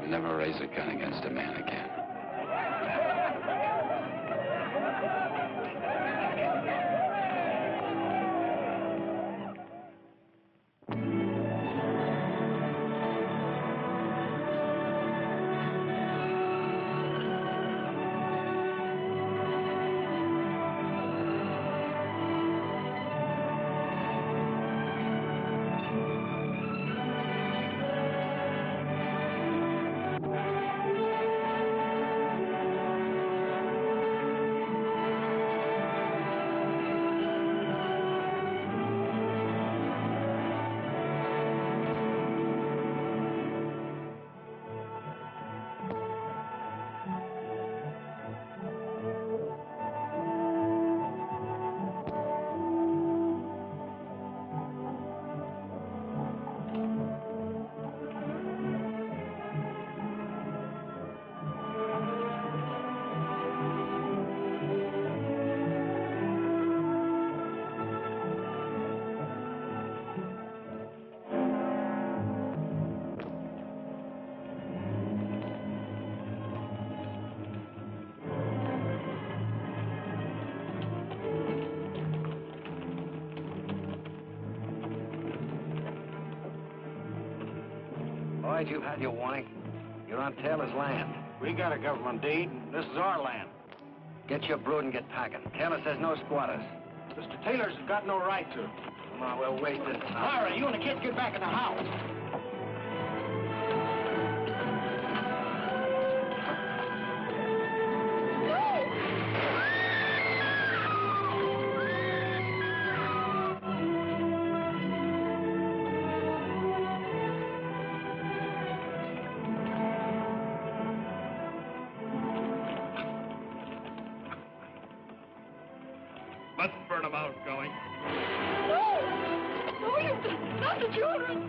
Never raise a gun against a man again. Boys, you've had your warning. You're on Taylor's land. We got a government deed, and this is our land. Get your brood and get packing. Taylor says no squatters. Mr. Taylor's got no right to. Come on, we're wasting time. Myra, you and the kids get back in the house. Let's burn them out, going. No! No, you... Not the children!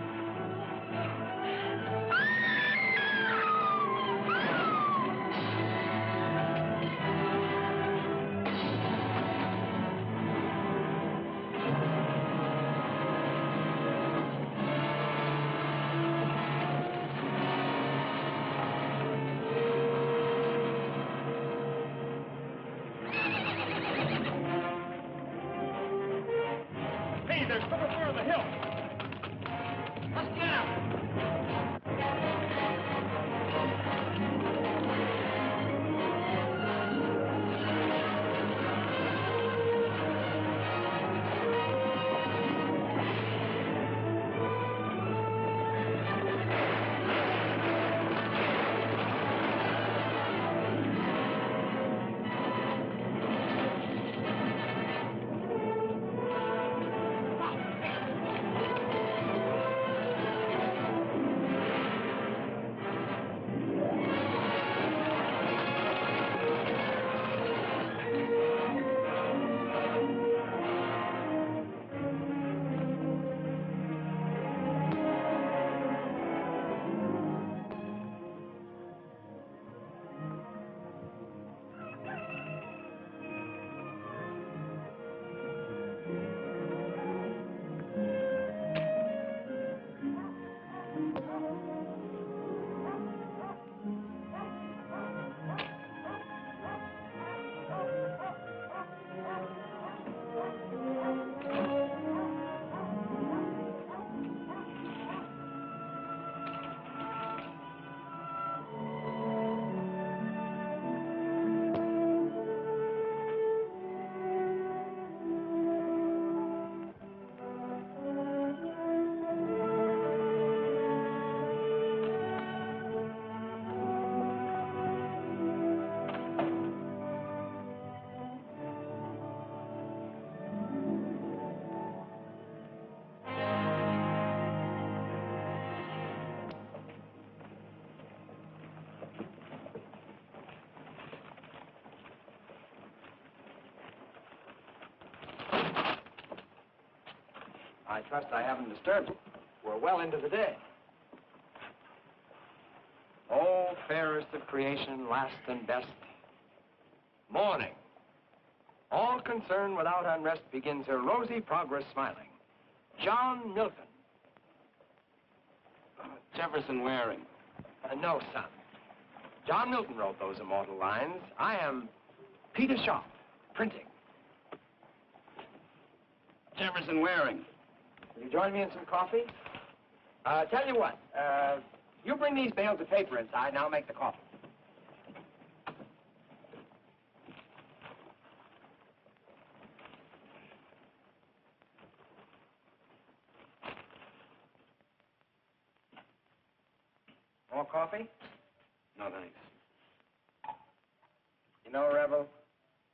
Hey, there's somewhere on the hill. I trust I haven't disturbed you. We're well into the day. Oh, fairest of creation, last and best. Morning. All concern without unrest begins her rosy progress smiling. John Milton. Jefferson Waring. No, son. John Milton wrote those immortal lines. I am Peter Sharp, printing. Jefferson Waring. Will you join me in some coffee? Tell you what, you bring these bales of paper inside and I'll make the coffee. More coffee? No, thanks. You know, Rebel,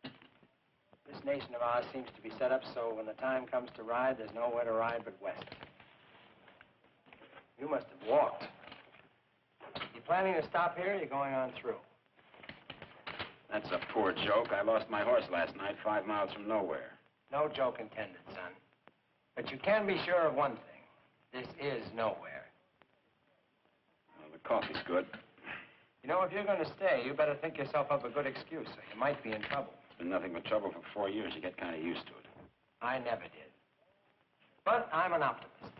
this nation of ours seems to be set up so when the time comes to ride, there's nowhere to ride but west. You must have walked. You planning to stop here or you going on through? That's a poor joke. I lost my horse last night 5 miles from nowhere. No joke intended, son. But you can be sure of one thing. This is nowhere. Well, the coffee's good. You know, if you're going to stay, you better think yourself up a good excuse, or you might be in trouble. It's been nothing but trouble for 4 years. You get kind of used to it. I never did. But I'm an optimist.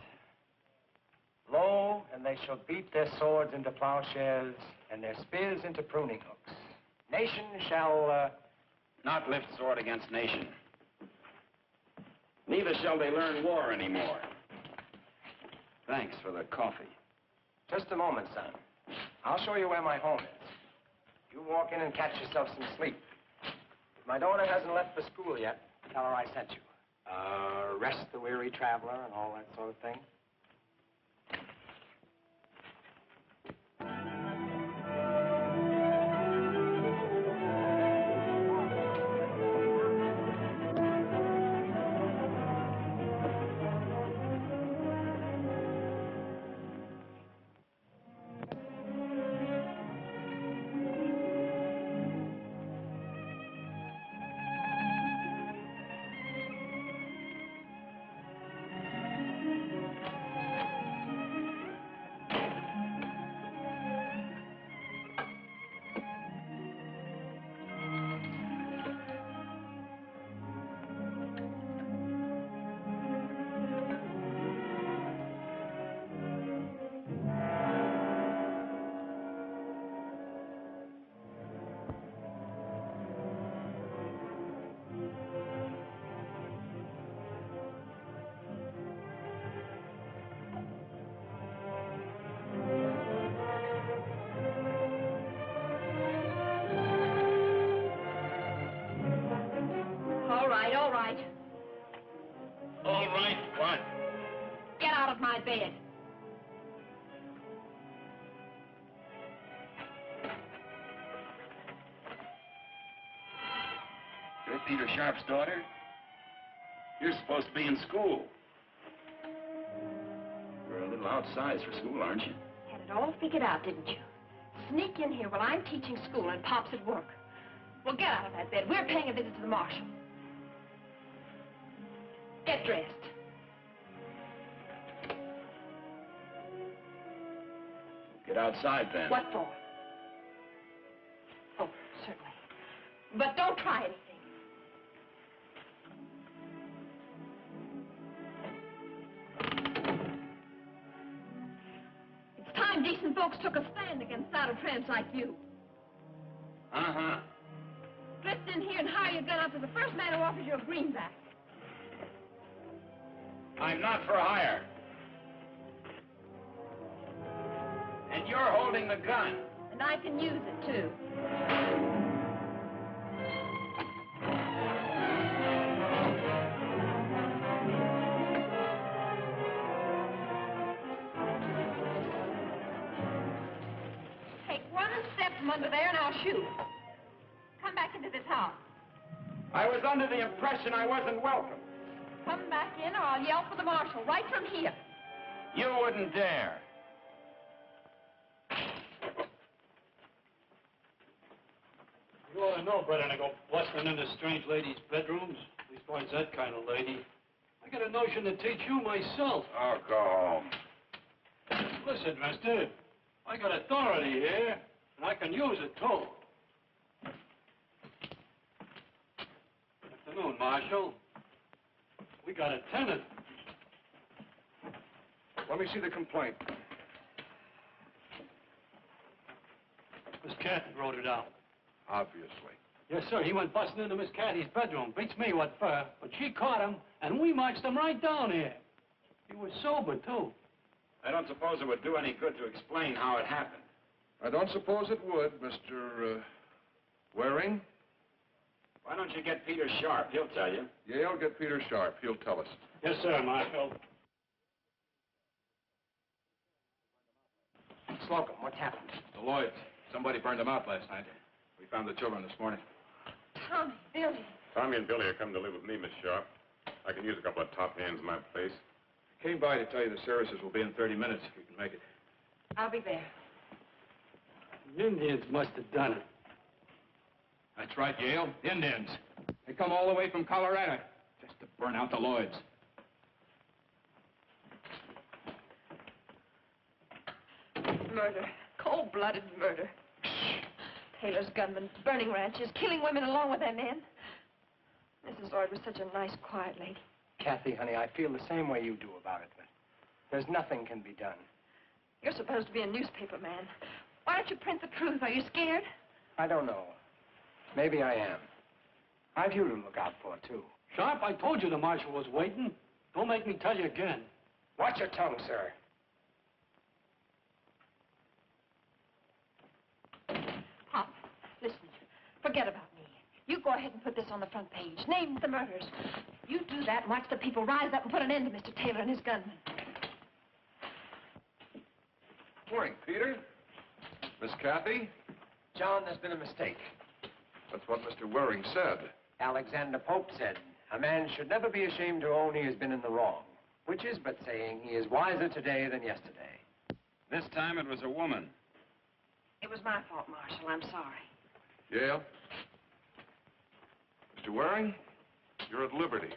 Lo, and they shall beat their swords into plowshares and their spears into pruning hooks. Nation shall, Not lift sword against nation. Neither shall they learn war anymore. Thanks for the coffee. Just a moment, son. I'll show you where my home is. You walk in and catch yourself some sleep. If my daughter hasn't left for school yet, tell her I sent you. Rest the weary traveler and all that sort of thing. All right. All right, what? Get out of my bed. You're Peter Sharp's daughter? You're supposed to be in school. You're a little outsized for school, aren't you? Had it all figured out, didn't you? Sneak in here while I'm teaching school and Pop's at work. Well, get out of that bed. We're paying a visit to the marshal. Get dressed. Get outside, then. What for? Oh, certainly. But don't try anything. It's time decent folks took a stand against saddle tramps like you. Uh-huh. Drift in here and hire your gun out to the first man who offers you a greenback. I'm not for hire. And you're holding the gun. And I can use it, too. Take one step from under there and I'll shoot. Come back into this house. I was under the impression I wasn't welcome. Come back in or I'll yell for the marshal right from here. You wouldn't dare. You ought to know better than to go bustling into strange ladies' bedrooms. Leastwise, that kind of lady. I I got a notion to teach you myself. Oh, go home. Listen, mister, I got authority here, and I can use it, too. Afternoon, Marshal. We got a tenant. Let me see the complaint. Miss Cathy wrote it out. Obviously. Yes, sir. He went busting into Miss Cathy's bedroom. Beats me what for. But she caught him, and we marched him right down here. He was sober, too. I don't suppose it would do any good to explain how it happened. I don't suppose it would, Mr. Waring. Why don't you get Peter Sharp? He'll tell you. Yale, get Peter Sharp. He'll tell us. Yes, sir, Marshal. Slocum, what's happened? The Lloyds. Somebody burned them out last night. We found the children this morning. Tommy, Billy. Tommy and Billy are coming to live with me, Miss Sharp. I can use a couple of top hands in my place. Came by to tell you the services will be in 30 minutes if you can make it. I'll be there. The Indians must have done it. That's right, Yale. Indians. They come all the way from Colorado just to burn out the Lloyds. Murder. Cold-blooded murder. Taylor's gunmen burning ranches, killing women along with their men. Mrs. Lloyd was such a nice, quiet lady. Kathy, honey, I feel the same way you do about it, but there's nothing can be done. You're supposed to be a newspaper man. Why don't you print the truth? Are you scared? I don't know. Maybe I am. I've you to look out for, too. Sharp, I told you the Marshal was waiting. Don't make me tell you again. Watch your tongue, sir. Pop, listen. Forget about me. You go ahead and put this on the front page. Name the murders. You do that and watch the people rise up and put an end to Mr. Taylor and his gunmen. Morning, Peter. Miss Kathy. John, there's been a mistake. That's what Mr. Waring said. Alexander Pope said, a man should never be ashamed to own he has been in the wrong, which is but saying he is wiser today than yesterday. This time it was a woman. It was my fault, Marshal. I'm sorry. Yale. Mr. Waring, you're at liberty.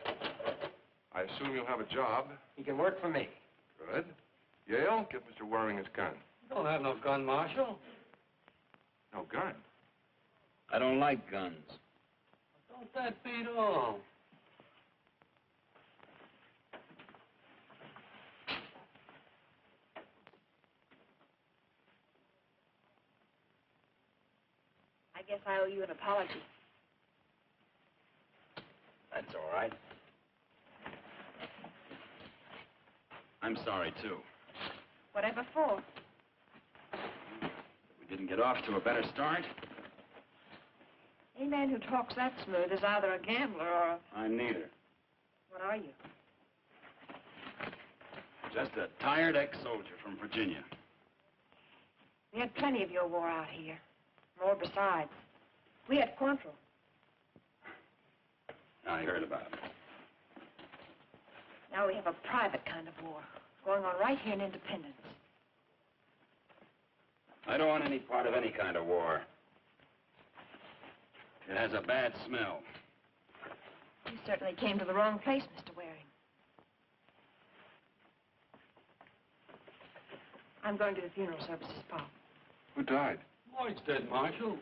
I assume you'll have a job. He can work for me. Good. Yale, give Mr. Waring his gun. Don't have no gun, Marshal. No gun? I don't like guns. Don't that beat all? I guess I owe you an apology. That's all right. I'm sorry, too. Whatever for? We didn't get off to a better start. Any man who talks that smooth is either a gambler or a... I'm neither. What are you? Just a tired ex-soldier from Virginia. We had plenty of your war out here. More besides. We had Quantrill. I heard about it. Now we have a private kind of war going on right here in Independence. I don't want any part of any kind of war. It has a bad smell. You certainly came to the wrong place, Mr. Waring. I'm going to the funeral services, Pop. Who died? Lloyd's dead, Marshal.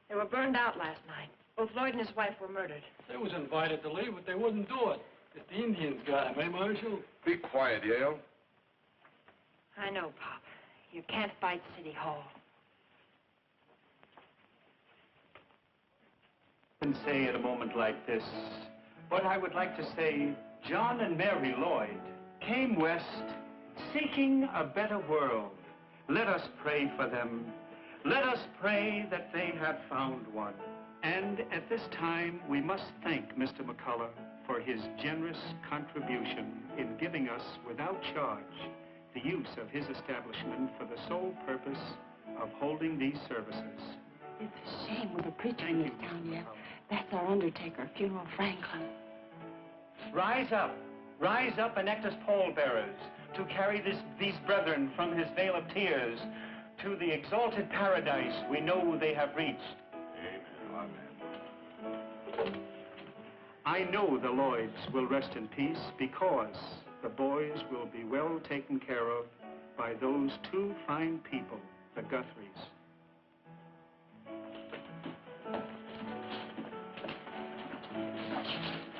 They were burned out last night. Both Lloyd and his wife were murdered. They was invited to leave, but they wouldn't do it. If the Indians got him, eh, Marshal? Be quiet, Yale. I know, Pop. You can't fight City Hall. And say at a moment like this, what I would like to say, John and Mary Lloyd came west seeking a better world. Let us pray for them. Let us pray that they have found one. And at this time, we must thank Mr. McCullough for his generous contribution in giving us, without charge, the use of his establishment for the sole purpose of holding these services. It's a shame we have a preacher Thank in you, this town Mr. yet. McCullough. That's our undertaker, Funeral Franklin. Rise up and act as pallbearers to carry these brethren from his vale of tears to the exalted paradise we know they have reached. Amen. I know the Lloyds will rest in peace because the boys will be well taken care of by those two fine people, the Guthries.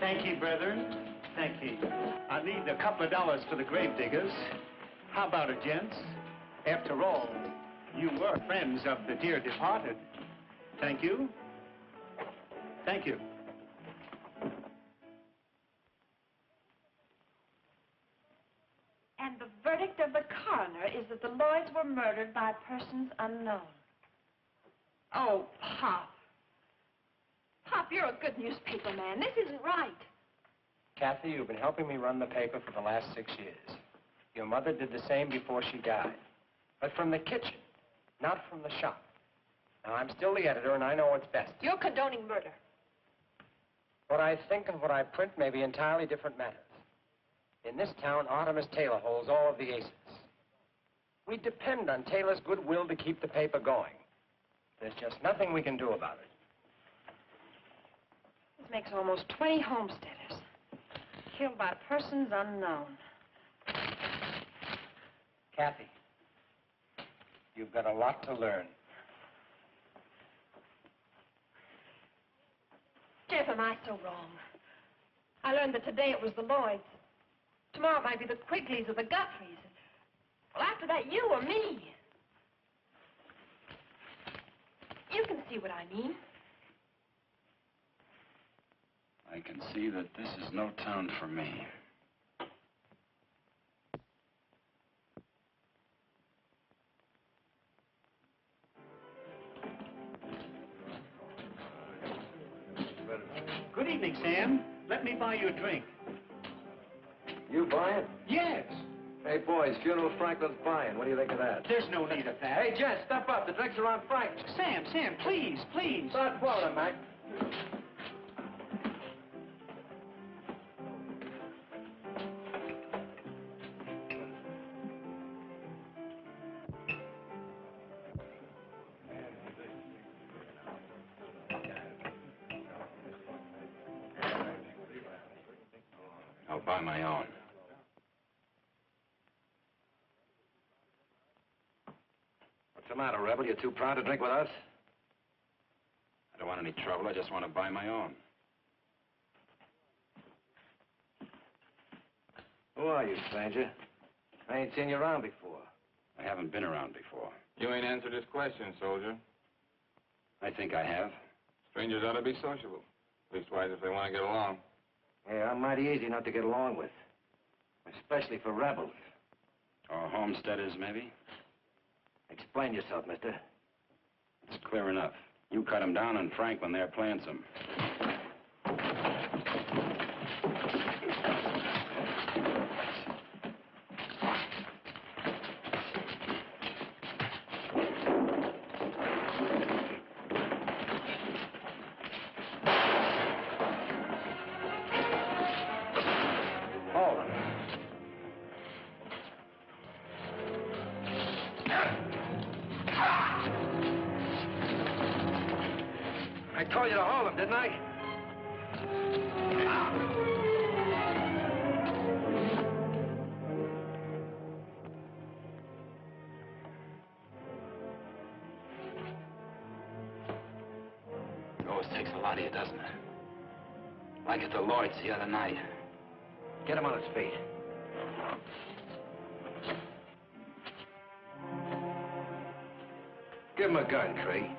Thank you, brethren. Thank you. I need a couple of dollars for the grave diggers. How about it, gents? After all, you were friends of the dear departed. Thank you. Thank you. And the verdict of the coroner is that the Lloyds were murdered by persons unknown. Oh, Pop. Pop, you're a good newspaper man. This isn't right. Kathy, you've been helping me run the paper for the last 6 years. Your mother did the same before she died. But from the kitchen, not from the shop. Now, I'm still the editor, and I know what's best. You're condoning murder. What I think and what I print may be entirely different matters. In this town, Artemis Taylor holds all of the aces. We depend on Taylor's goodwill to keep the paper going. There's just nothing we can do about it. This makes almost 20 homesteaders killed by persons unknown. Kathy, you've got a lot to learn. Jeff, am I so wrong? I learned that today it was the Lloyds. Tomorrow it might be the Quigleys or the Guthries. Well, after that, you or me. You can see what I mean. I can see that this is no town for me. Good evening, Sam. Let me buy you a drink. You buying? Yes. Hey, boys, funeral Franklin's buying. What do you think of that? There's no need of that. Hey, Jen, step up. The drinks are on Franklin. Sam, please, please. Start pouring, Mac. I'll buy my own. What's the matter, Rebel? You too proud to drink with us? I don't want any trouble. I just want to buy my own. Who are you, stranger? I ain't seen you around before. I haven't been around before. You ain't answered his question, soldier. I think I have. Strangers ought to be sociable. Leastwise, if they want to get along. Hey, I'm mighty easy not to get along with. Especially for rebels. Or homesteaders, maybe? Explain yourself, mister. It's clear enough. You cut them down in Franklin, they're playing some. I told you to hold him, didn't I? It always takes a lot of you, doesn't it? Like at the Lloyds the other night. Get him on his feet. Give him a gun, Cree.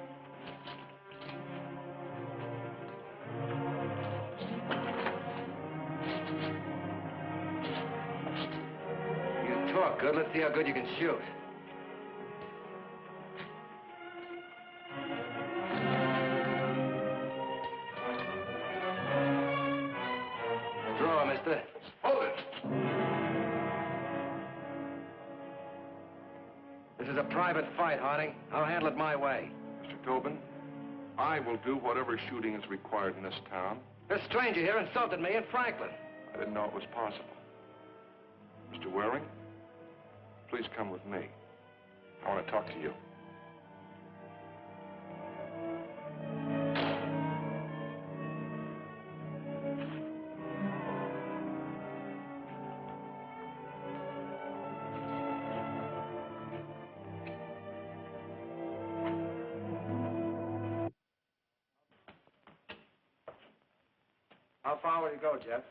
You talk good. Let's see how good you can shoot. Draw, mister. Hold it. This is a private fight, Harding. I'll handle it my way. Mr. Tobin, I will do whatever shooting is required in this town. This stranger here insulted me in Franklin. I didn't know it was possible. Mr. Waring, please come with me. I want to talk to you. How far will you go, Jeff?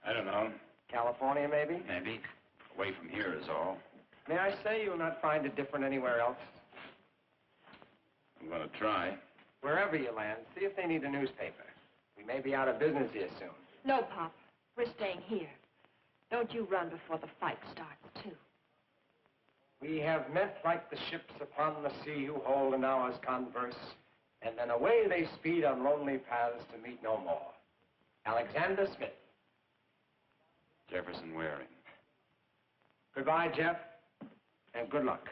I don't know. California, maybe? Maybe. Away from here is all. May I say you'll not find it different anywhere else? I'm going to try. Wherever you land, see if they need a newspaper. We may be out of business here soon. No, Pop. We're staying here. Don't you run before the fight starts, too. We have met like the ships upon the sea who hold an hour's converse, and then away they speed on lonely paths to meet no more. Alexander Smith. Jefferson Waring. Goodbye, Jeff, and good luck.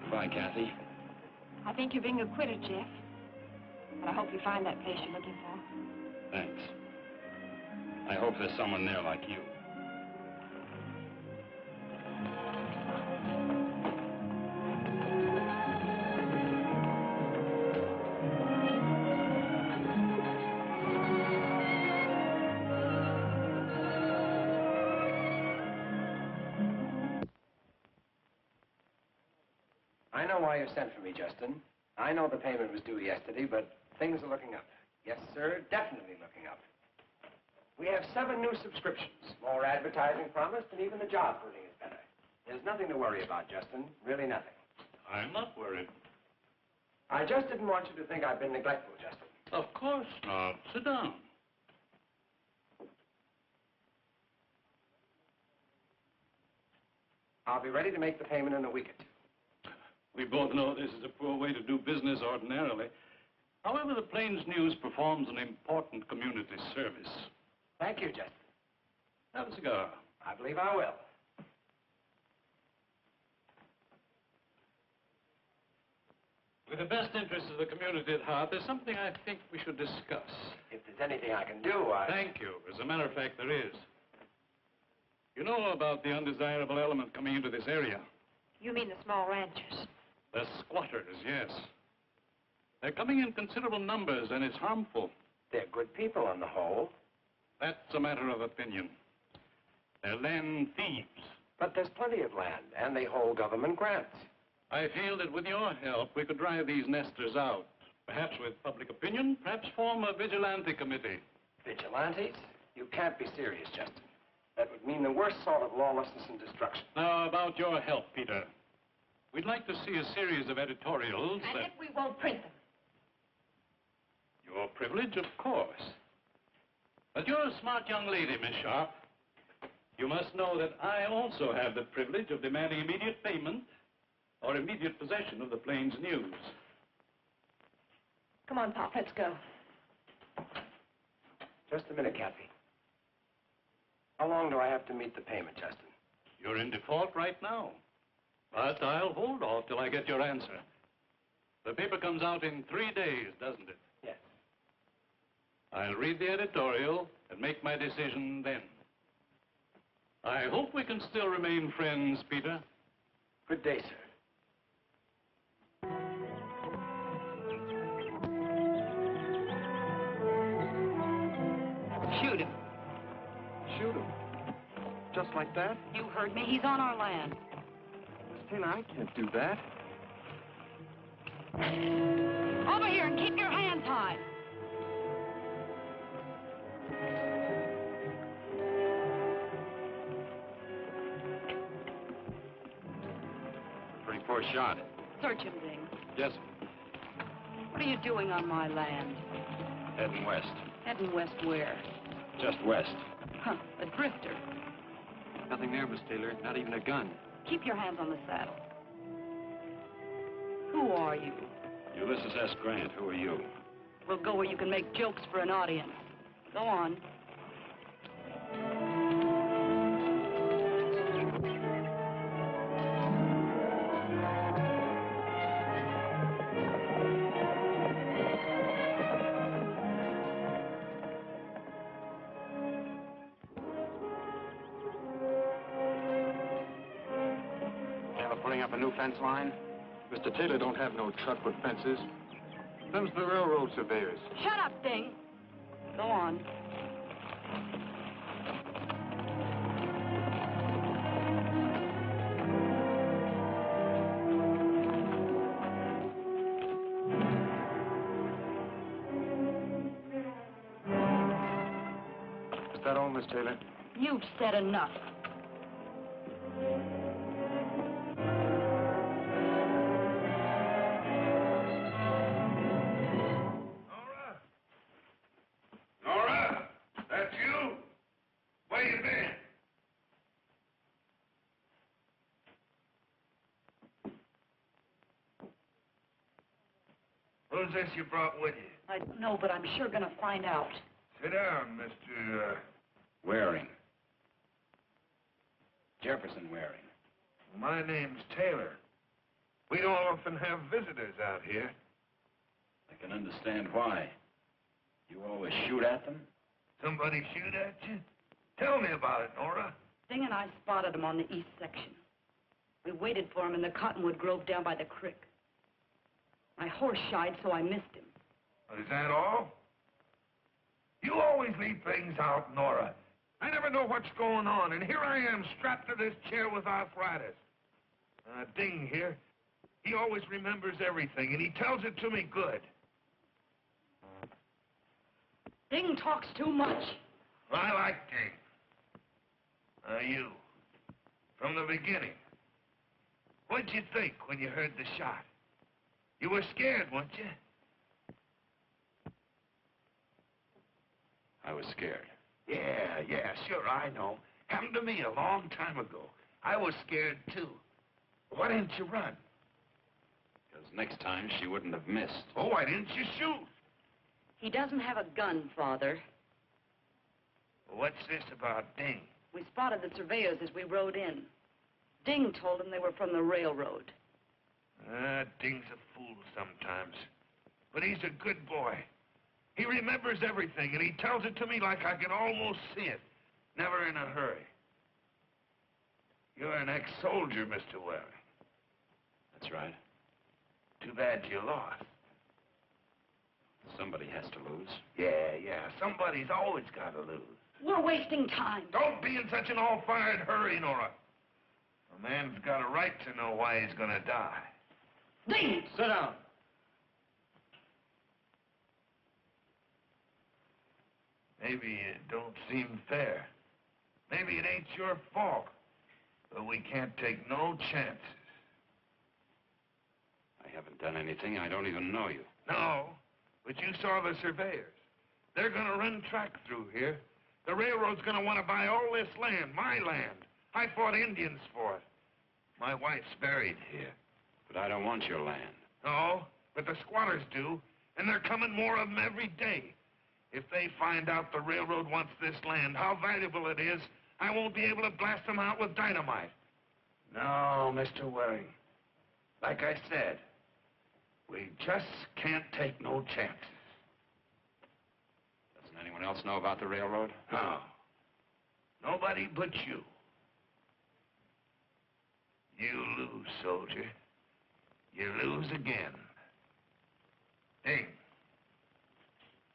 Goodbye, Kathy. I think you're being acquitted, Jeff. But I hope you find that place you're looking for. Thanks. I hope there's someone there like you. I know why you sent for me, Justin. I know the payment was due yesterday, but things are looking up. Yes, sir, definitely looking up. We have 7 new subscriptions, more advertising promised, and even the job printing is better. There's nothing to worry about, Justin. Really nothing. I'm not worried. I just didn't want you to think I've been neglectful, Justin. Of course not. Sit down. I'll be ready to make the payment in a week or 2. We both know this is a poor way to do business ordinarily. However, the Plains News performs an important community service. Thank you, Justin. Have a cigar. I believe I will. With the best interests of the community at heart, there's something I think we should discuss. If there's anything I can do, I... Thank you. As a matter of fact, there is. You know about the undesirable element coming into this area? You mean the small ranchers? The squatters, yes. They're coming in considerable numbers, and it's harmful. They're good people on the whole. That's a matter of opinion. They're land thieves. But there's plenty of land, and they hold government grants. I feel that with your help, we could drive these nesters out. Perhaps with public opinion, perhaps form a vigilante committee. Vigilantes? You can't be serious, Justin. That would mean the worst sort of lawlessness and destruction. Now, about your help, Peter. We'd like to see a series of editorials And that... if we won't print them? Your privilege, of course. But you're a smart young lady, Miss Sharp. You must know that I also have the privilege of demanding immediate payment or immediate possession of the Plains News. Come on, Pop, let's go. Just a minute, Kathy. How long do I have to meet the payment, Justin? You're in default right now. But I'll hold off till I get your answer. The paper comes out in 3 days, doesn't it? Yes. I'll read the editorial and make my decision then. I hope we can still remain friends, Peter. Good day, sir. Shoot him. Shoot him. Just like that? You heard me. He's on our land. Miss Taylor, I can't do that. Over here and keep your hands high. Pretty poor shot. Search him, Ding. Yes, What are you doing on my land? heading west. Heading west where? Just west. Huh, a drifter. Nothing there, Miss Taylor. Not even a gun. Keep your hands on the saddle. Who are you? Ulysses S. Grant, who are you? We'll go where you can make jokes for an audience. Go on. Putting up a new fence line? Mr. Taylor don't have no truck with fences. Them's the railroad surveyors. Shut up, Ding. Go on. Is that all, Miss Taylor? You've said enough. Nora, that's you? Where you been? Who's this you brought with you? I don't know, but I'm sure gonna find out. Sit down, Mr. Waring. Jefferson Waring. My name's Taylor. We don't often have visitors out here. I can understand why. You always shoot at them? Somebody shoot at you? Tell me about it, Nora. Ding and I spotted him on the east section. We waited for him in the cottonwood grove down by the creek. My horse shied, so I missed him. Is that all? You always leave things out, Nora. I never know what's going on, and here I am strapped to this chair with arthritis. Ding here, he always remembers everything, and he tells it to me good. Ding talks too much. I like Ding. You, from the beginning, what'd you think when you heard the shot? You were scared, weren't you? I was scared. Yeah, sure, I know. Happened to me a long time ago. I was scared, too. Why didn't you run? Because next time she wouldn't have missed. Oh, why didn't you shoot? He doesn't have a gun, Father. What's this about Ding? We spotted the surveyors as we rode in. Ding told him they were from the railroad. Ding's a fool sometimes. But he's a good boy. He remembers everything, and he tells it to me like I can almost see it. Never in a hurry. You're an ex-soldier, Mr. Waring. That's right. Too bad you lost. Somebody has to lose. Yeah. Somebody's always got to lose. We're wasting time. Don't be in such an all-fired hurry, Nora. A man's got a right to know why he's gonna die. Ding! Sit down. Maybe it don't seem fair. Maybe it ain't your fault. But we can't take no chances. I haven't done anything. I don't even know you. No, but you saw the surveyors. They're gonna run track through here. The railroad's gonna want to buy all this land, my land. I fought Indians for it. My wife's buried here. But I don't want your land. No, but the squatters do, and they're coming more of them every day. If they find out the railroad wants this land, how valuable it is, I won't be able to blast them out with dynamite. No, Mr. Waring. Like I said, we just can't take no chances. Doesn't anyone else know about the railroad? No. Nobody but you. You lose, soldier. You lose again. Ding.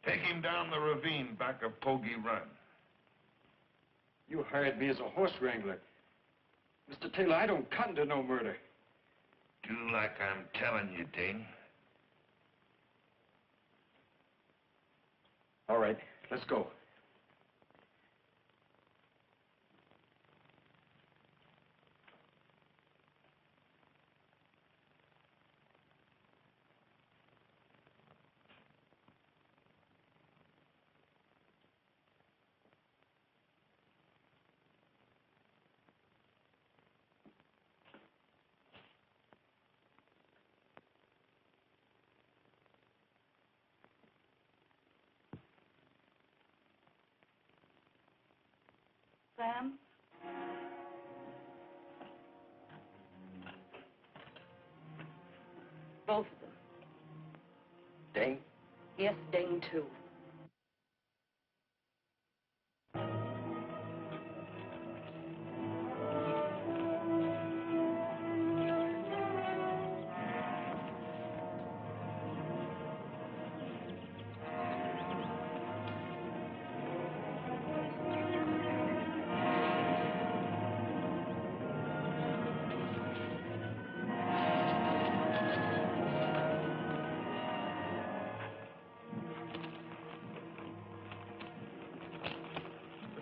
Take him down the ravine back of Pogey Run. You hired me as a horse wrangler. Mr. Taylor, I don't cotton to no murder. Do like I'm telling you, Ding. All right, let's go. Sam? Both of them. Ding? Yes, Ding, too.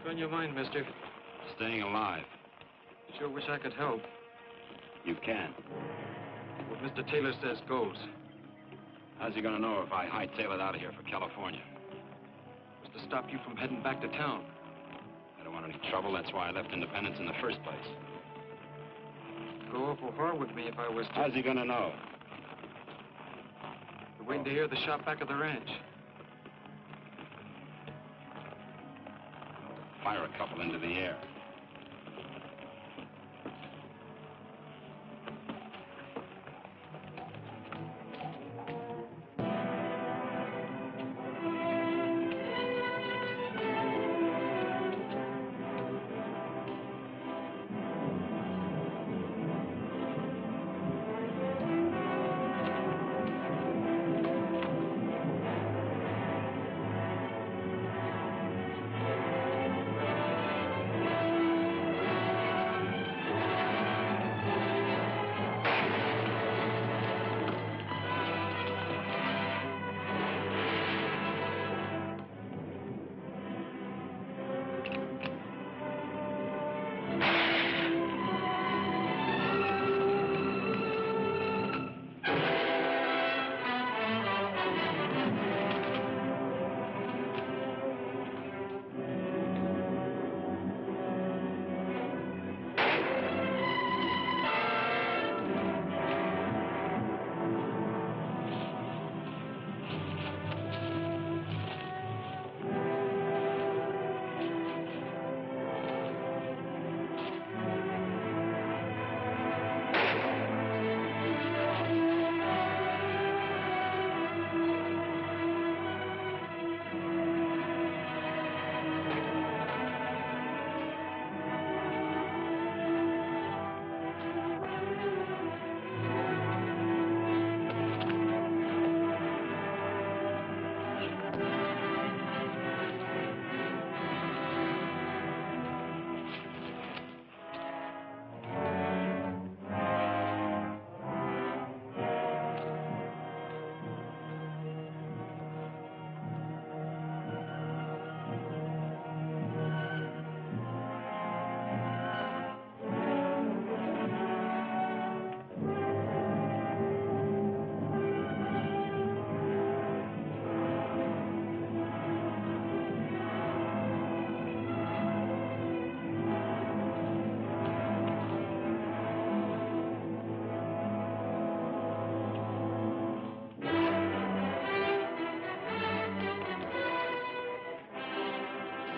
on your mind, mister? Staying alive. Sure wish I could help. You can. What Mr. Taylor says goes. How's he gonna know if I hightail it out of here for California? Was to stop you from heading back to town. I don't want any trouble. That's why I left Independence in the first place. Go awful hard with me if I was to. How's he gonna know? You're waiting to hear the shot back of the ranch. Fire a couple into the air.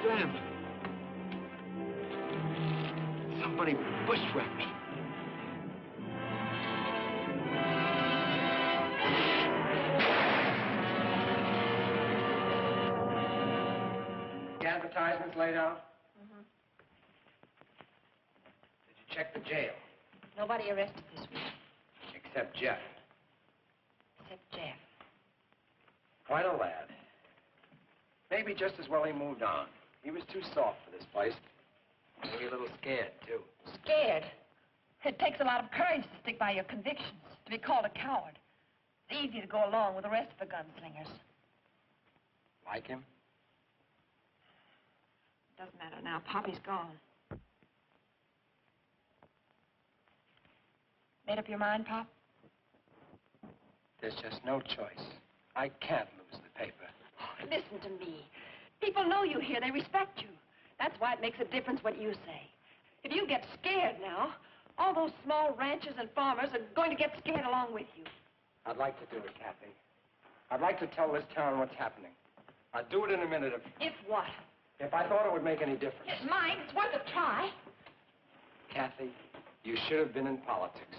Slammed. Somebody bushwhacked. The advertisements laid out? Mm-hmm. Did you check the jail? Nobody arrested this week, Except Jeff. except Jeff. Quite a lad. Maybe just as well he moved on. He was too soft for this place. Maybe a little scared, too. Scared? It takes a lot of courage to stick by your convictions, to be called a coward. It's easy to go along with the rest of the gunslingers. Like him? Doesn't matter now. Poppy's gone. Made up your mind, Pop? There's just no choice. I can't lose the paper. Oh, listen to me. People know you here. They respect you. That's why it makes a difference what you say. If you get scared now, all those small ranchers and farmers are going to get scared along with you. I'd like to do it, Kathy. I'd like to tell this town what's happening. I'd do it in a minute If what? if I thought it would make any difference. It might. It's worth a try. Kathy, you should have been in politics.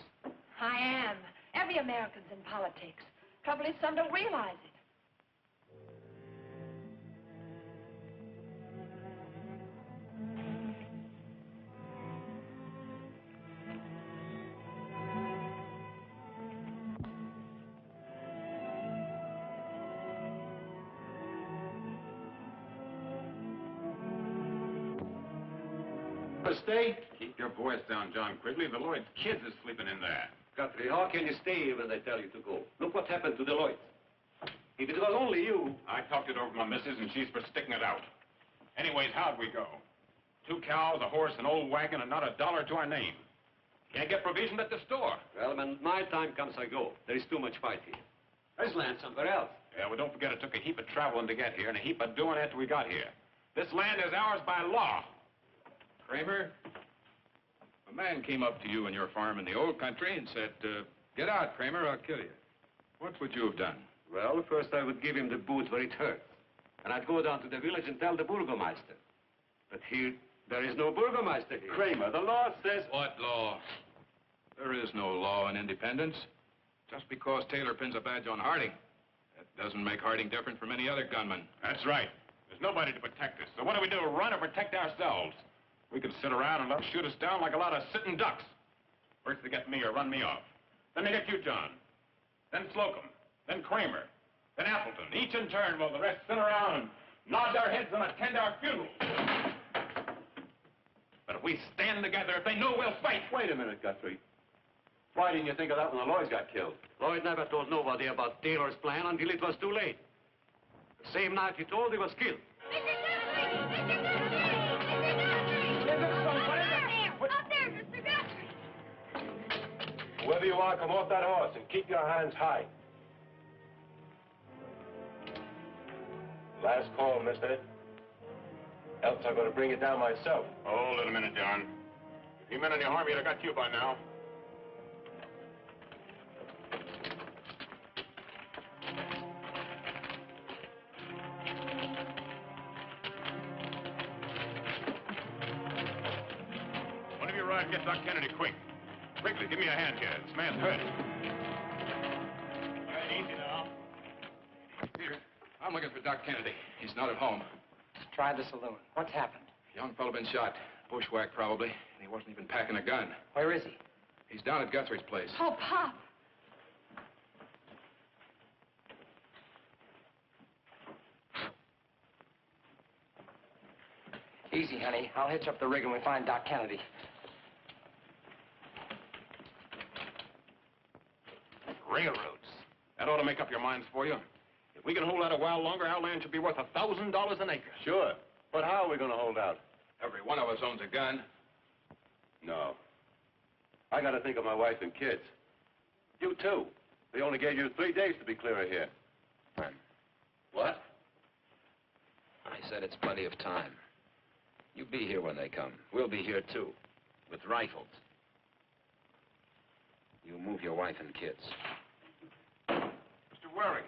I am. Every American's in politics. Trouble is, some don't realize it. Stay? Keep your voice down, John Quigley. The Lloyd's kids are sleeping in there. Guthrie, how can you stay when they tell you to go? Look what happened to the Lloyds. If it was only you... I talked it over with my missus, and she's for sticking it out. Anyways, how'd we go? 2 cows, a horse, an old wagon, and not a dollar to our name. Can't get provision at the store. Well, when my time comes, I go. There is too much fight here. There's land somewhere else. Yeah, well, don't forget it took a heap of traveling to get here and a heap of doing after we got here. This land is ours by law. Kramer, a man came up to you in your farm in the old country and said, get out, Kramer, I'll kill you. What would you have done? Well, first I would give him the boot where it hurts. And I'd go down to the village and tell the burgomaster. But here, there is no burgomaster here. Kramer, the law says... What law? There is no law in Independence. Just because Taylor pins a badge on Harding, that doesn't make Harding different from any other gunman. That's right. There's nobody to protect us. So what do? Run or protect ourselves? We can sit around and let them shoot us down like a lot of sitting ducks. First they get me or run me off. Then they get you, John. Then Slocum. Then Kramer. Then Appleton. Each in turn while the rest sit around and nod their heads and attend our funeral. But if we stand together, if they know we'll fight... Wait a minute, Guthrie. Why didn't you think of that when the Lloyds got killed? Lloyd never told nobody about Taylor's plan until it was too late. The same night he told, he was killed. Up there, Mr. Guthrie! Whoever you are, come off that horse and keep your hands high. Last call, mister. Else I'm going to bring it down myself. Hold it a minute, John. If you meant any harm, he'd have got you by now. One of you ride and get Doc Kennedy quick. Quickly, give me a hand here. This man's hurt. All right, easy now. Peter, I'm looking for Doc Kennedy. He's not at home. Try the saloon. What's happened? Young fellow been shot. Bushwhacked, probably. And he wasn't even packing a gun. Where is he? He's down at Guthrie's place. Oh, Pop. Easy, honey. I'll hitch up the rig and we find Doc Kennedy. Railroads. That ought to make up your minds for you. If we can hold out a while longer, our land should be worth $1,000 an acre. Sure. But how are we going to hold out? Every one of us owns a gun. No. I got to think of my wife and kids. You, too. They only gave you 3 days to be clear of here. What? I said it's plenty of time. You be here when they come. We'll be here, too. With rifles. You move your wife and kids. Mr. Waring,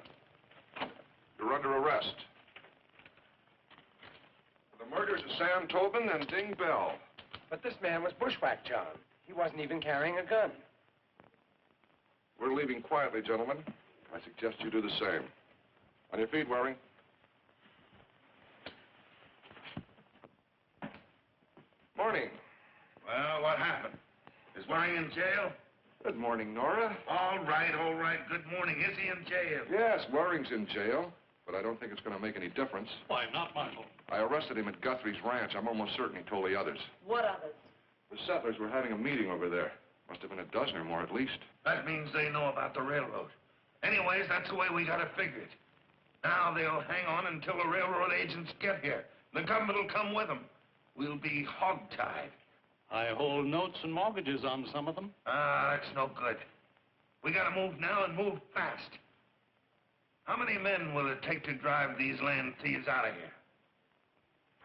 you're under arrest. For the murders of Sam Tobin and Ding Bell. But this man was bushwhacked, John. He wasn't even carrying a gun. We're leaving quietly, gentlemen. I suggest you do the same. On your feet, Waring. Morning. Well, what happened? Is Waring in jail? Good morning, Nora. All right, all right. Good morning. Is he in jail? Yes, Waring's in jail, but I don't think it's going to make any difference. Why not, Marshal? I arrested him at Guthrie's ranch. I'm almost certain he told the others. What others? The settlers were having a meeting over there. Must have been a dozen or more at least. That means they know about the railroad. Anyways, that's the way we got it figured. Now they'll hang on until the railroad agents get here. The government will come with them. We'll be hogtied. I hold notes and mortgages on some of them. Ah, that's no good. We gotta move now and move fast. How many men will it take to drive these land thieves out of here?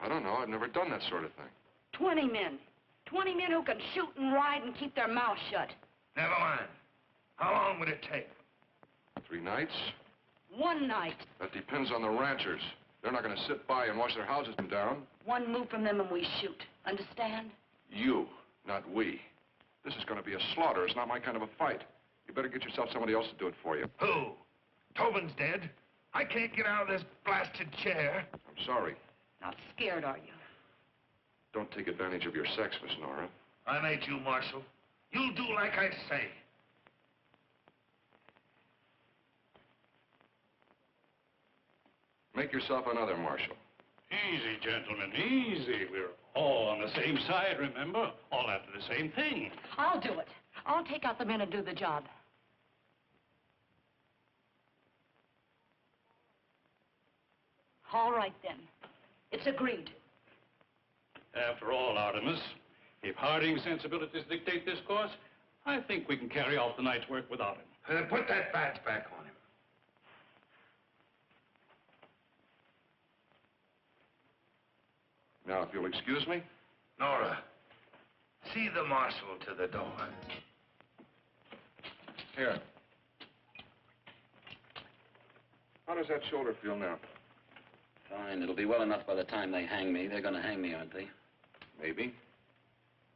I don't know. I've never done that sort of thing. 20 men. 20 men who can shoot and ride and keep their mouths shut. Never mind. How long would it take? 3 nights? 1 night. That depends on the ranchers. They're not going to sit by and watch their houses come down. 1 move from them and we shoot. Understand? You, not we. This is going to be a slaughter. It's not my kind of a fight. You better get yourself somebody else to do it for you. Who? Tobin's dead. I can't get out of this blasted chair. I'm sorry. Not scared, are you? Don't take advantage of your sex, Miss Nora. I made you, Marshal. You'll do like I say. Make yourself another, Marshal. Easy, gentlemen, easy. We're all on the same side, remember? All after the same thing. I'll do it. I'll take out the men and do the job. All right, then. It's agreed. After all, Artemis, if Harding's sensibilities dictate this course, I think we can carry off the night's work without him. Put that badge back on him. Now, if you'll excuse me. Nora, see the marshal to the door. Here. How does that shoulder feel now? Fine. It'll be well enough by the time they hang me. They're going to hang me, aren't they? Maybe.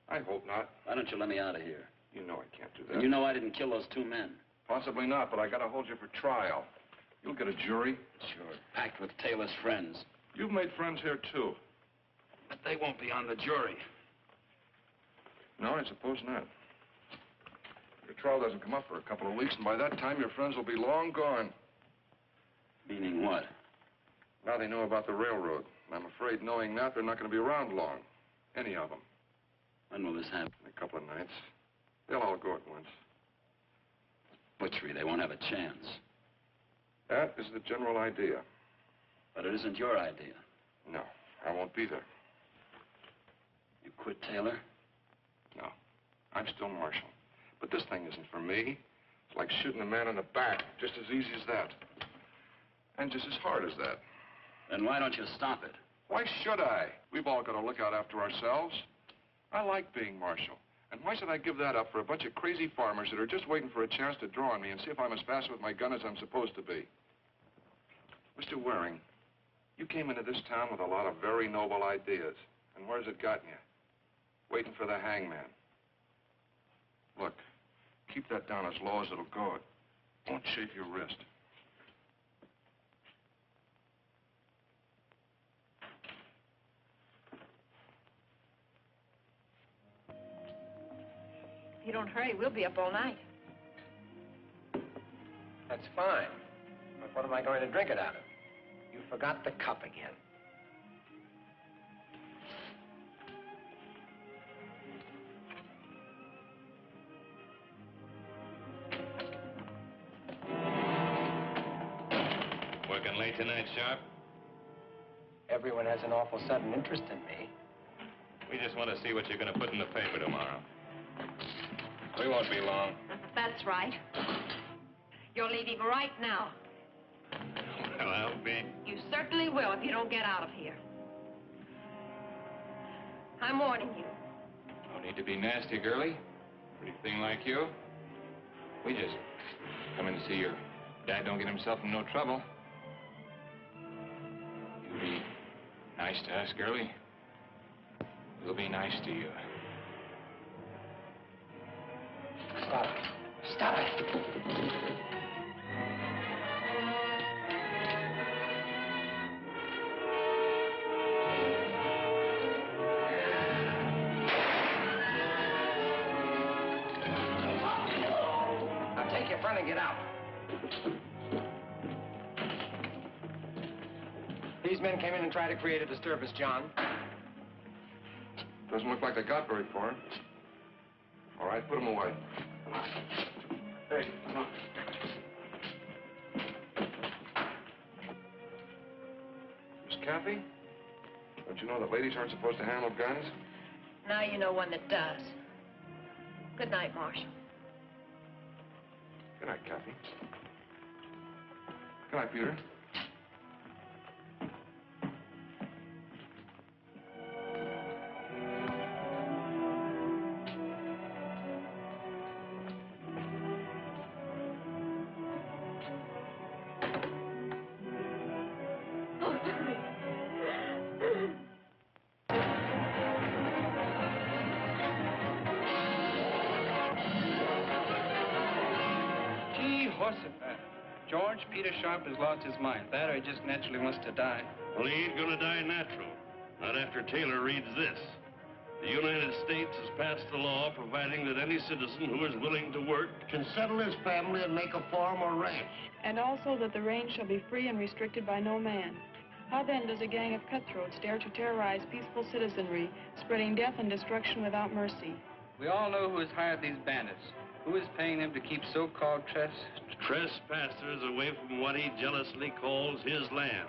I hope not. Why don't you let me out of here? You know I can't do that. And you know I didn't kill those 2 men. Possibly not, but I gotta hold you for trial. You'll get a jury. Sure. Packed with Taylor's friends. You've made friends here, too. But they won't be on the jury. No, I suppose not. Your trial doesn't come up for a couple of weeks, and by that time, your friends will be long gone. Meaning what? Now they know about the railroad. And I'm afraid, knowing that, they're not going to be around long. Any of them. When will this happen? In a couple of nights. They'll all go at once. Butchery. They won't have a chance. That is the general idea. But it isn't your idea. No, I won't be there. You quit Taylor? No. I'm still marshal. But this thing isn't for me. It's like shooting a man in the back. Just as easy as that. And just as hard as that. Then why don't you stop it? Why should I? We've all got to look out after ourselves. I like being marshal. And why should I give that up for a bunch of crazy farmers that are just waiting for a chance to draw on me and see if I'm as fast with my gun as I'm supposed to be? Mr. Waring, you came into this town with a lot of very noble ideas. And where's it gotten you? Waiting for the hangman. Look, keep that down as low as it'll go. Don't shave your wrist. If you don't hurry, we'll be up all night. That's fine. But what am I going to drink it out of? You forgot the cup again. Working late tonight, Sharp? Everyone has an awful sudden interest in me. We just want to see what you're going to put in the paper tomorrow. We won't be long. That's right. You're leaving right now. Well, I'll be. You certainly will if you don't get out of here. I'm warning you. No need to be nasty, girlie. Pretty thing like you. We just come in to see your dad don't get himself in no trouble. You be nice to us, girlie. We'll be nice to you. Stop it. Stop it. Now take your friend and get out. These men came in and tried to create a disturbance, John. Doesn't look like they got very far. All right, put them away. Come on. Hey, come on. Miss Kathy, don't you know that ladies aren't supposed to handle guns? Now you know one that does. Good night, Marshal. Good night, Kathy. Good night, Peter. George, Peter Sharp has lost his mind. That or he just naturally wants to die. Well, he ain't gonna die natural. Not after Taylor reads this. The United States has passed a law providing that any citizen who is willing to work Can settle his family and make a farm or ranch. And also that the range shall be free and restricted by no man. How then does a gang of cutthroats dare to terrorize peaceful citizenry, spreading death and destruction without mercy? We all know who has hired these bandits. Who is paying them to keep so-called trespassers away from what he jealously calls his land.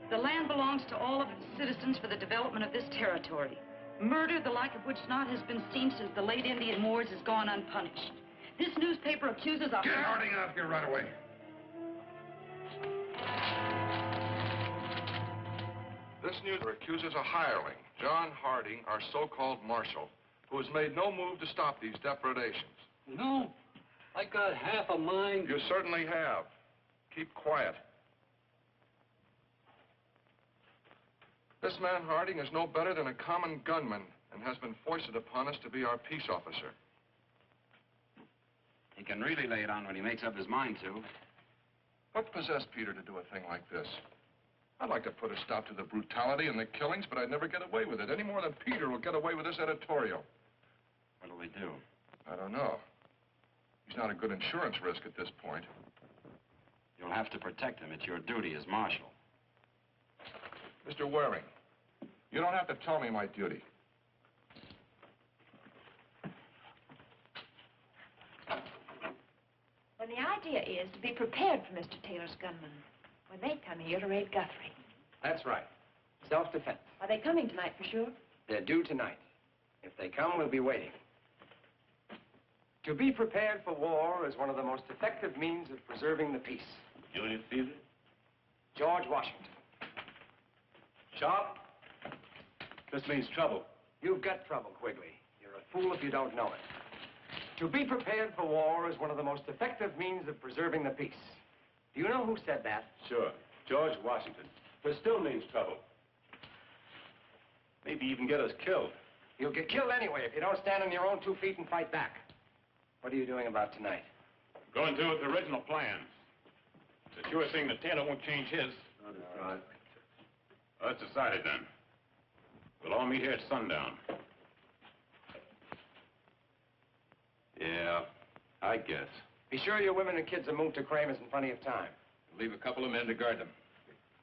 The land belongs to all of its citizens for the development of this territory. Murder, the like of which not has been seen since the late Indian wars, has gone unpunished. This newspaper accuses a... Get Harding out here right away. This newspaper accuses a hireling, John Harding, our so-called marshal, who has made no move to stop these depredations. No, I got half a mind. You certainly have. Keep quiet. This man Harding is no better than a common gunman and has been foisted upon us to be our peace officer. He can really lay it on when he makes up his mind to. What possessed Peter to do a thing like this? I'd like to put a stop to the brutality and the killings, but I'd never get away with it, any more than Peter will get away with this editorial. What'll we do? I don't know. He's not a good insurance risk at this point. You'll have to protect him. It's your duty as marshal. Mr. Waring, you don't have to tell me my duty. Well, the idea is to be prepared for Mr. Taylor's gunmen when they come here to raid Guthrie. That's right. Self-defense. Are they coming tonight for sure? They're due tonight. If they come, we'll be waiting. To be prepared for war is one of the most effective means of preserving the peace. Julius Caesar? George Washington. Sharp? This means trouble. You've got trouble, Quigley. You're a fool if you don't know it. To be prepared for war is one of the most effective means of preserving the peace. Do you know who said that? Sure. George Washington. But still means trouble. Maybe even get us killed. You'll get killed anyway if you don't stand on your own 2 feet and fight back. What are you doing about tonight? Going through with the original plans. It's a sure thing that Taylor won't change his. Right. Well, that's decided then. We'll all meet here at sundown. Yeah, I guess. Be sure your women and kids are moved to Kramer's in plenty of time. Leave a couple of men to guard them.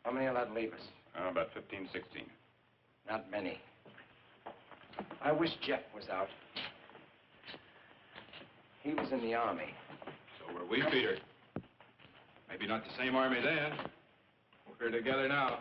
How many will that leave us? About 15, 16. Not many. I wish Jeff was out. He was in the army. So were we, Peter. Maybe not the same army then. We're together now.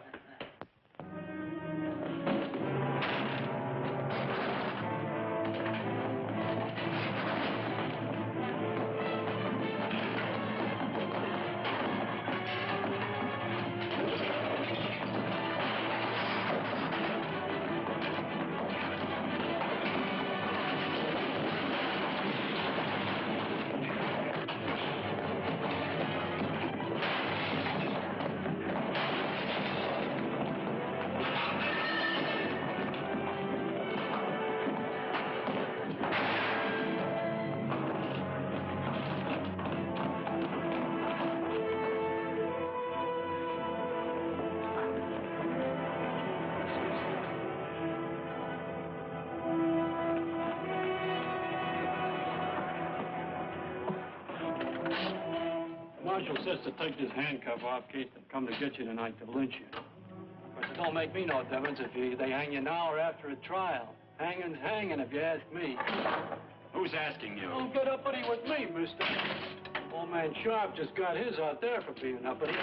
Marshal says to take this handcuff off, Keith, and come to get you tonight to lynch you. But it don't make me no difference if they hang you now or after a trial. Hanging's hanging, if you ask me. Who's asking you? Don't get uppity with me, mister. Old man Sharp just got his out there for being uppity.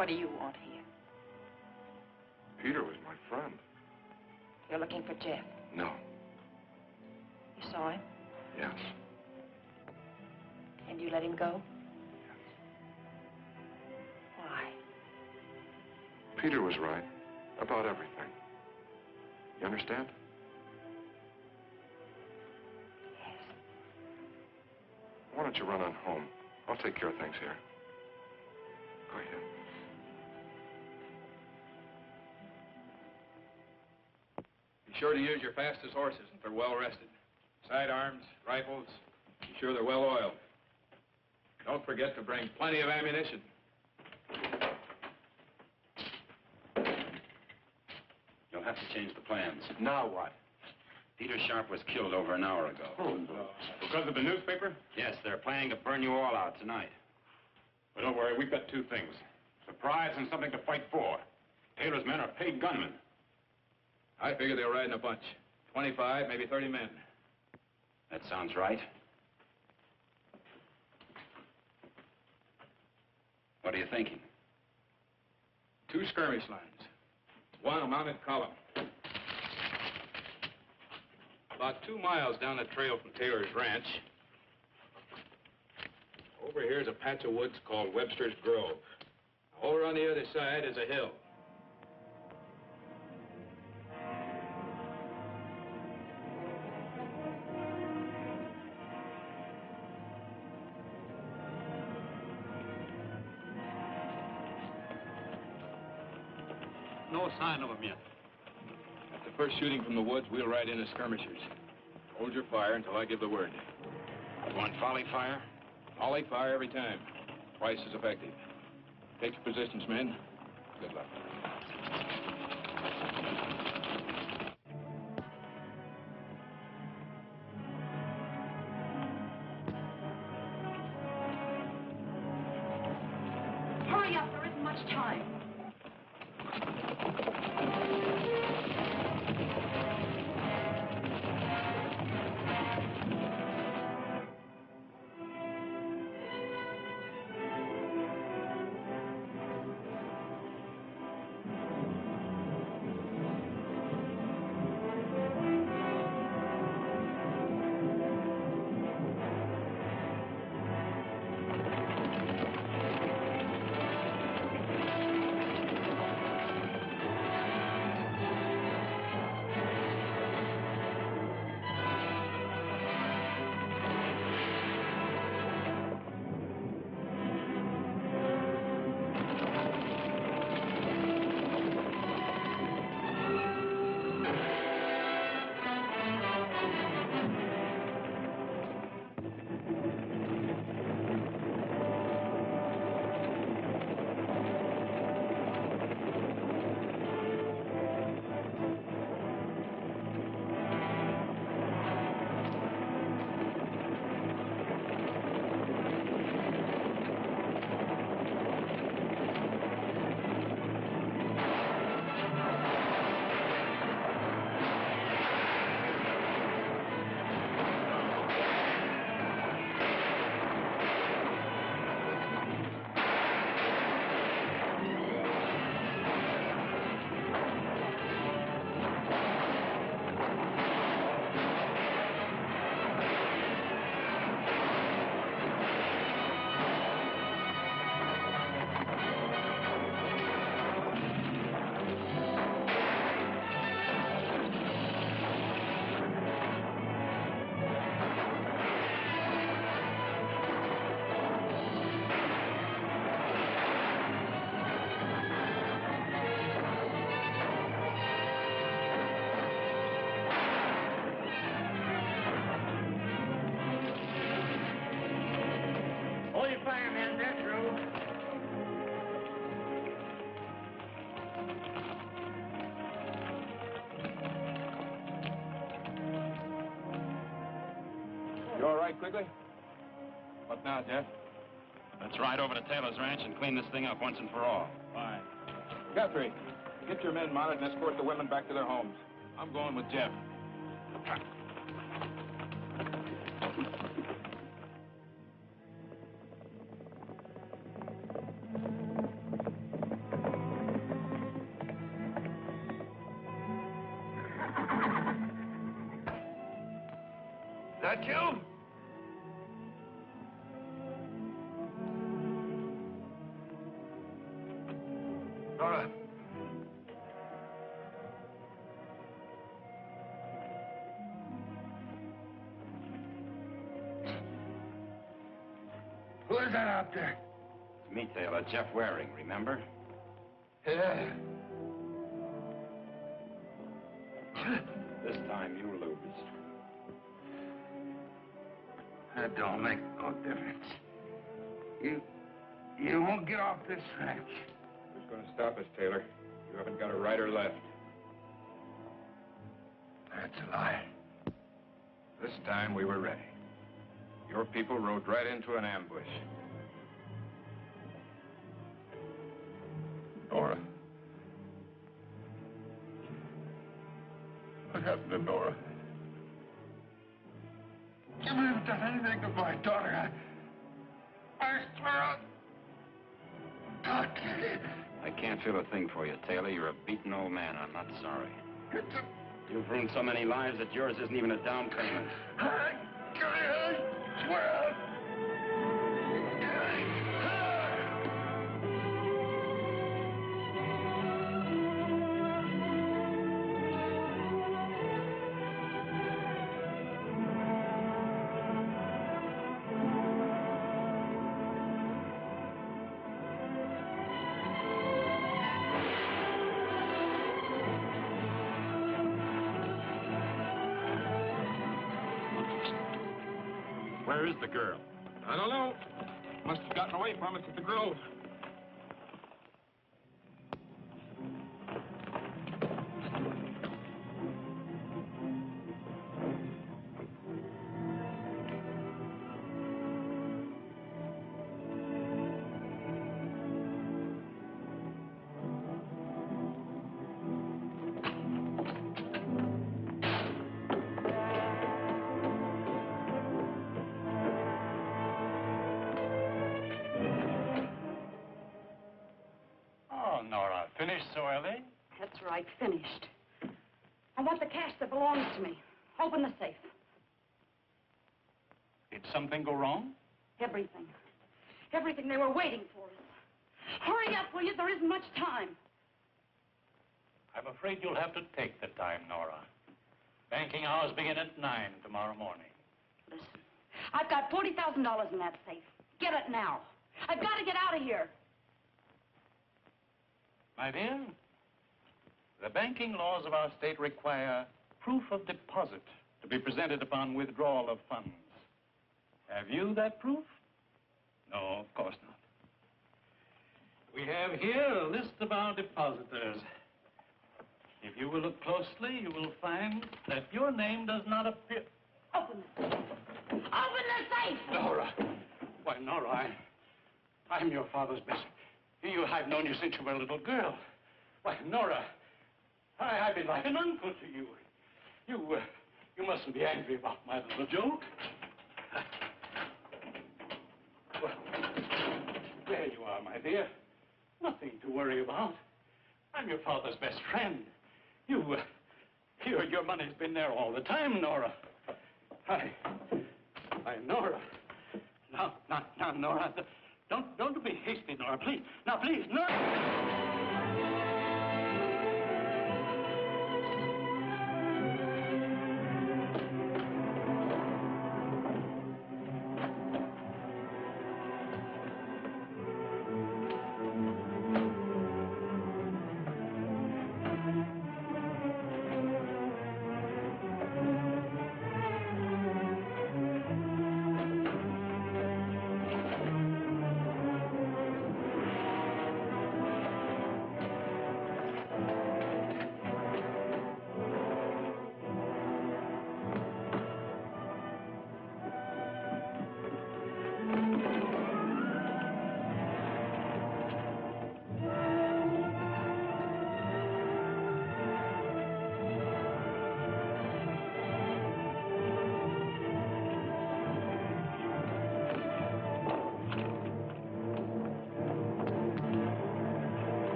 What do you want here? Peter was my friend. You're looking for Jeff. No. You saw him? Yes. And you let him go? Why? Peter was right about everything. You understand? Yes. Why don't you run on home? I'll take care of things here. Go ahead. Be sure to use your fastest horses if they're well rested. Sidearms, rifles, be sure they're well oiled. Don't forget to bring plenty of ammunition. You'll have to change the plans. Now what? Peter Sharp was killed over an hour ago. Because of the newspaper? Yes, they're planning to burn you all out tonight. But don't worry, we've got two things. Surprise and something to fight for. Taylor's men are paid gunmen. I figure they'll ride in a bunch. 25, maybe 30 men. That sounds right. What are you thinking? 2 skirmish lines. 1 a mounted column. About 2 miles down the trail from Taylor's ranch, over here is a patch of woods called Webster's Grove. Over on the other side is a hill. No sign of them yet. At the first shooting from the woods, we'll ride in as skirmishers. Hold your fire until I give the word. You want volley fire? Volley fire every time. Twice as effective. Take your positions, men. Good luck. Hurry up, there isn't much time. Hold your fire, men. They're through. You all right, Quigley? What now, Jeff? Let's ride over to Taylor's ranch and clean this thing up once and for all. Fine. Guthrie, get your men mounted and escort the women back to their homes. I'm going with Jeff. killed? Nora. Who is that out there? It's me, Taylor. Jeff Waring, remember? Yeah. This time you lose. That don't make no difference. You won't get off this ranch. Who's going to stop us, Taylor? You haven't got a right or left. That's a lie. This time we were ready. Your people rode right into an ambush. Nora. What happened to Nora? You may have done anything to my daughter. I swear I'll kill you. I can't feel a thing for you, Taylor. You're a beaten old man. I'm not sorry. You've ruined so many lives that yours isn't even a down payment. I swear. Where is the girl? I don't know. Must have gotten away from us at the Grove. Nora, finished so early? That's right, finished. I want the cash that belongs to me. Open the safe. Did something go wrong? Everything. Everything. They were waiting for us. Hurry up, will you? There isn't much time. I'm afraid you'll have to take the time, Nora. Banking hours begin at 9 tomorrow morning. Listen, I've got $40,000 in that safe. Get it now. I've got to get out of here. My dear, the banking laws of our state require proof of deposit to be presented upon withdrawal of funds. Have you that proof? No, of course not. We have here a list of our depositors. If you will look closely, you will find that your name does not appear. Open the safe. Open the safe! Nora. Why, Nora, I'm your father's best. I've known you since you were a little girl. Why, Nora, I've been like an uncle to you. You mustn't be angry about my little joke. Well, there you are, my dear. Nothing to worry about. I'm your father's best friend. Your money's been there all the time, Nora. Nora. Now, Nora, don't be hasty, Nora, please. Now, please, Nora.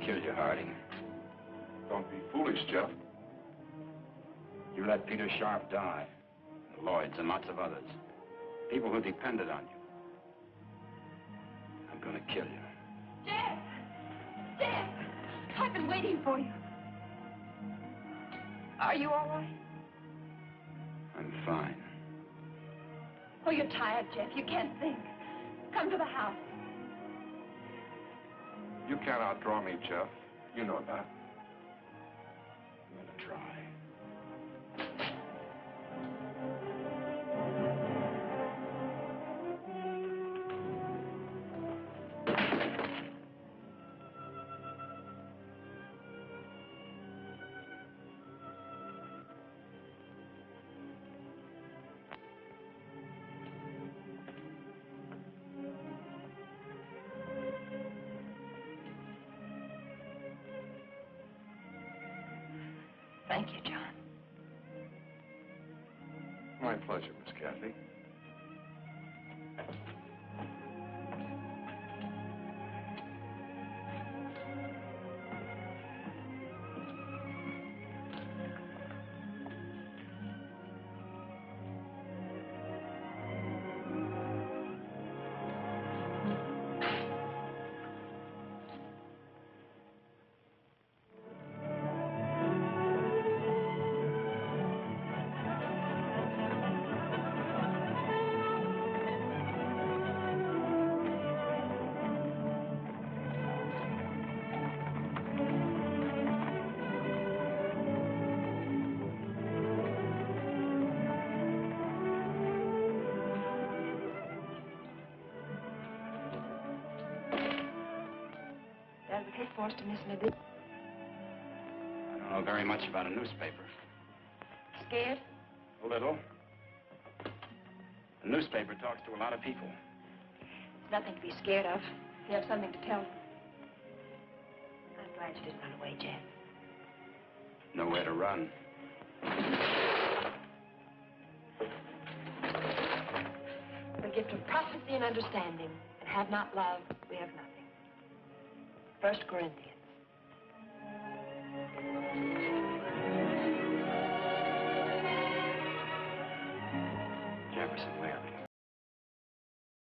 kill you, Harding. Don't be foolish, Jeff. You let Peter Sharp die, the Lloyds and lots of others. People who depended on you. I'm gonna kill you. Jeff! Jeff! I've been waiting for you. Are you all right? I'm fine. Oh, you're tired, Jeff. You can't think. Come to the house. You can't outdraw me, Jeff. You know that. I'm gonna try. Thank you, John. My pleasure, Miss Kathy. There's the case for us to Miss Libby. I don't know very much about a newspaper. Scared? A little. A newspaper talks to a lot of people. It's nothing to be scared of. You have something to tell them. I'm glad you didn't run away, Jeff. Nowhere to run. The gift of prophecy and understanding, and have not love, we have nothing. 1 Corinthians.